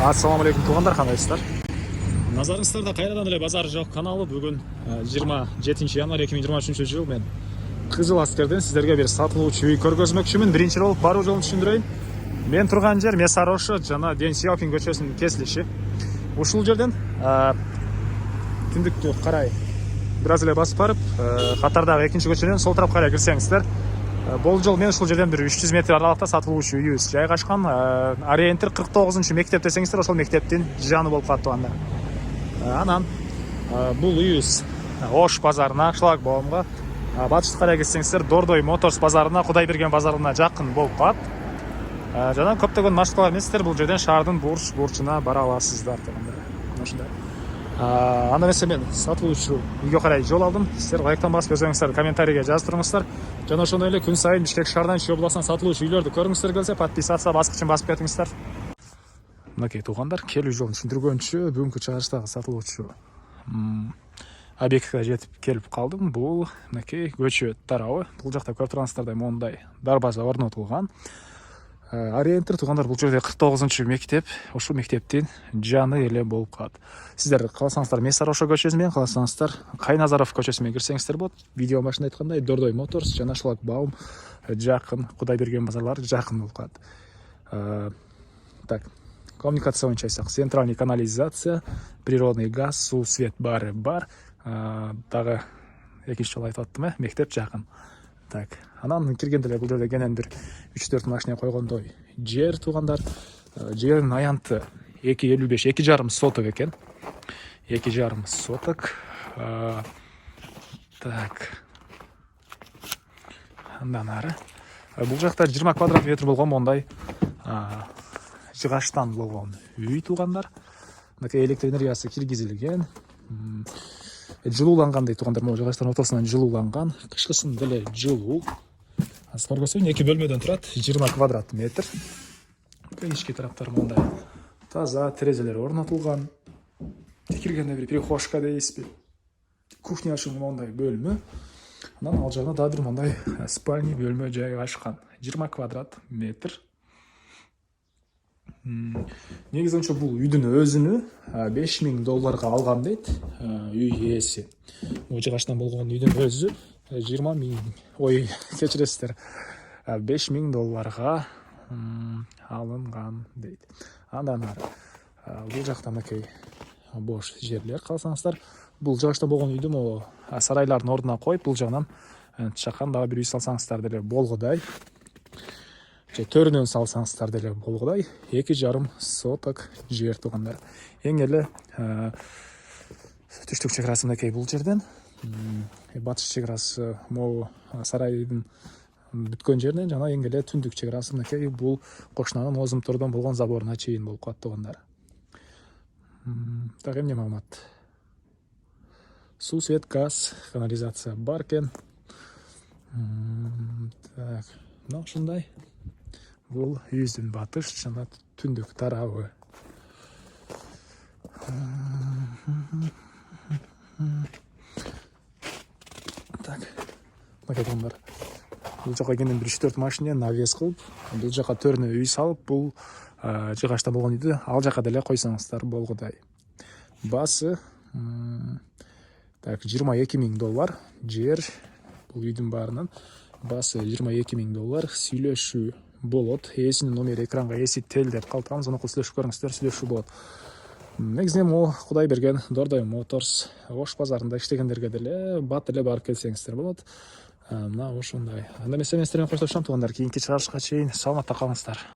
Ассаламу алейкум туугандар, кандайсыздар? Назарыңыздарда кайрадан эле Базар Жок каналы. Бүгүн 27 январь 2023 жыл мен Кызыл Аскерден сиздерге бир сатылуучу үй көргөзмөкчүмүн. Биринчи болуп баруу жолун түшүндүрөйүн. Мен турган жер Месарошо жана Ден Сяопин көчөсүнүн кесилиши. Ушул жерден түндүктү карай бир аз эле басып барып, катардагы экинчи көчөдөн сол тарапка карай кирсеңиздер, болжол мен ушул жерден бир 300 метр аралыкта сатылуучу үйүбүз жайгашкан. Ориентир 49 мектеп десеңиздер, ошол мектептин жаны болуп калат туугандар. Анан бул үйүбүз Ош базарына, шлагбаумга, батышка карай кетсеңиздер, Дордой Моторс базарына, Кудайберген базарына жакын болуп калат. Жана көптөгөн маршруткалар менен сиздер бул жерден шаардын бурчуна бара аласыздар туугандар. Ушундай. Анда эмесе мен сатылуучу үйгө карай жол алдым. Сиздер лайктан басып өзүңүздөр комментарийге жазып туруңуздар. Жана ошондой эле күн сайын Бишкек шаарынан Чүй областынан сатылуучу үйлөрдү көргүңүздөр келсе, подписаться баскычын басып кетиңиздер. Мынакей туугандар, келүү жолун түшүндүргөнчү бүгүнкү чыгарыштагы сатылуучу объектке жетип келип калдым. Бул мынакей көчө тарабы. Бул жакта көрүп тургансыздардай мондай дарбаза орнотулган. Ориентир туугандар, бул жерде 49 мектеп, ошол мектептин жаны эле болуп калат. Сиздер кааласаңыздар Месарошо көчөсү менен, кааласаңыздар Кайназаров көчөсү менен кирсеңиздер болот. Видео башында айткандай, Дордой Моторс жана Шлагбаум жакын, Кудайберген базарлары жакын болуп калат. Так, коммуникация боюнча айтсак, центральный канализация, природный газ, суу, свет баары бар. Дагы экинчи жолу айтып аттым, мектеп жакын. Так, анан киргенде эле бул жерде кенен бир 3-4 машина койгондой жер туугандар. Жердин аянты 2,55, 2,5 соток экен. 2,5 соток. Так. Андан ары. Бул жакта 20 квадрат метр болгон мондай жыгаштан болгон үй туугандар. Мынакей электр энергиясы киргизилген. Жылууланган дейт туугандар, могу жыгаштын ортосунан жылууланган. Кышкысын деле жылуу. Көргөзөйүн, 2 бөлмөдөн турат, 20 квадрат метр. Ички тараптары мондай таза, терезелер орнотулган. Киргенде бир прихожка дейсизби, кухня үчүн мондай бөлмө. Анан ал жагына дагы бир мондай спальня бөлмө жайгашкан. 20 квадрат метр. Негизи бул үйдүн өзүнү $5000 алган дейт үй ээси. Могу жыгаштан болгон үйдүн өзү 20 000, ой, кечиресиздер, $5000 алынган дейт. Андан ары бул жакта мынакей бош жерлер, калсаңыздар. Бул жыгаштан болгон үйдү могу сарайлардын ордуна коюп, бул жагынан чакан дагы бир үй салсаңыздар деле болгудай. Төрүнөн салсаңыздар деле болгудай. 2,5 соток жер туугандар. Эң эле түштүк чек мынакей бул жерден. Батыш чек могу сарайдын бүткөн жеринен жана эң эле түндүк чек мынакей бул кошунанын Озумтордон болгон заборуна чейин болуп калат туугандар. Так, эмне маалымат? Суу, свет, газ, канализация бар экен. Так, мына ушундай. Бул үйүбүздүн батыш жана түндүк тарабы. Так, мынакей туугандар. Бул жака кенен бир 3-4 машина навес кылып, бул жака төрүнө үй салып, бул жыгашта болгон үйдү ал жака деле койсоңуздар болгудай. Басы так, $22,000 жер бул үйдүн баарынан. Басы $22,000. Сүйлөшүү болот. Ээсинин номери экранга эситтел деп калтырабыз. Аны сүйлөшүп көрүңүздөр, сүйлөшүү болот. Негизинен могу Кудайберген, Дордой Моторс, Ош базарында иштегендерге деле бат эле барып келсеңиздер болот. Мына ошондой. Анда эмесе мен сиздер менен коштошом туугандар. Кийинки чыгарышка чейин саламатта калыңыздар.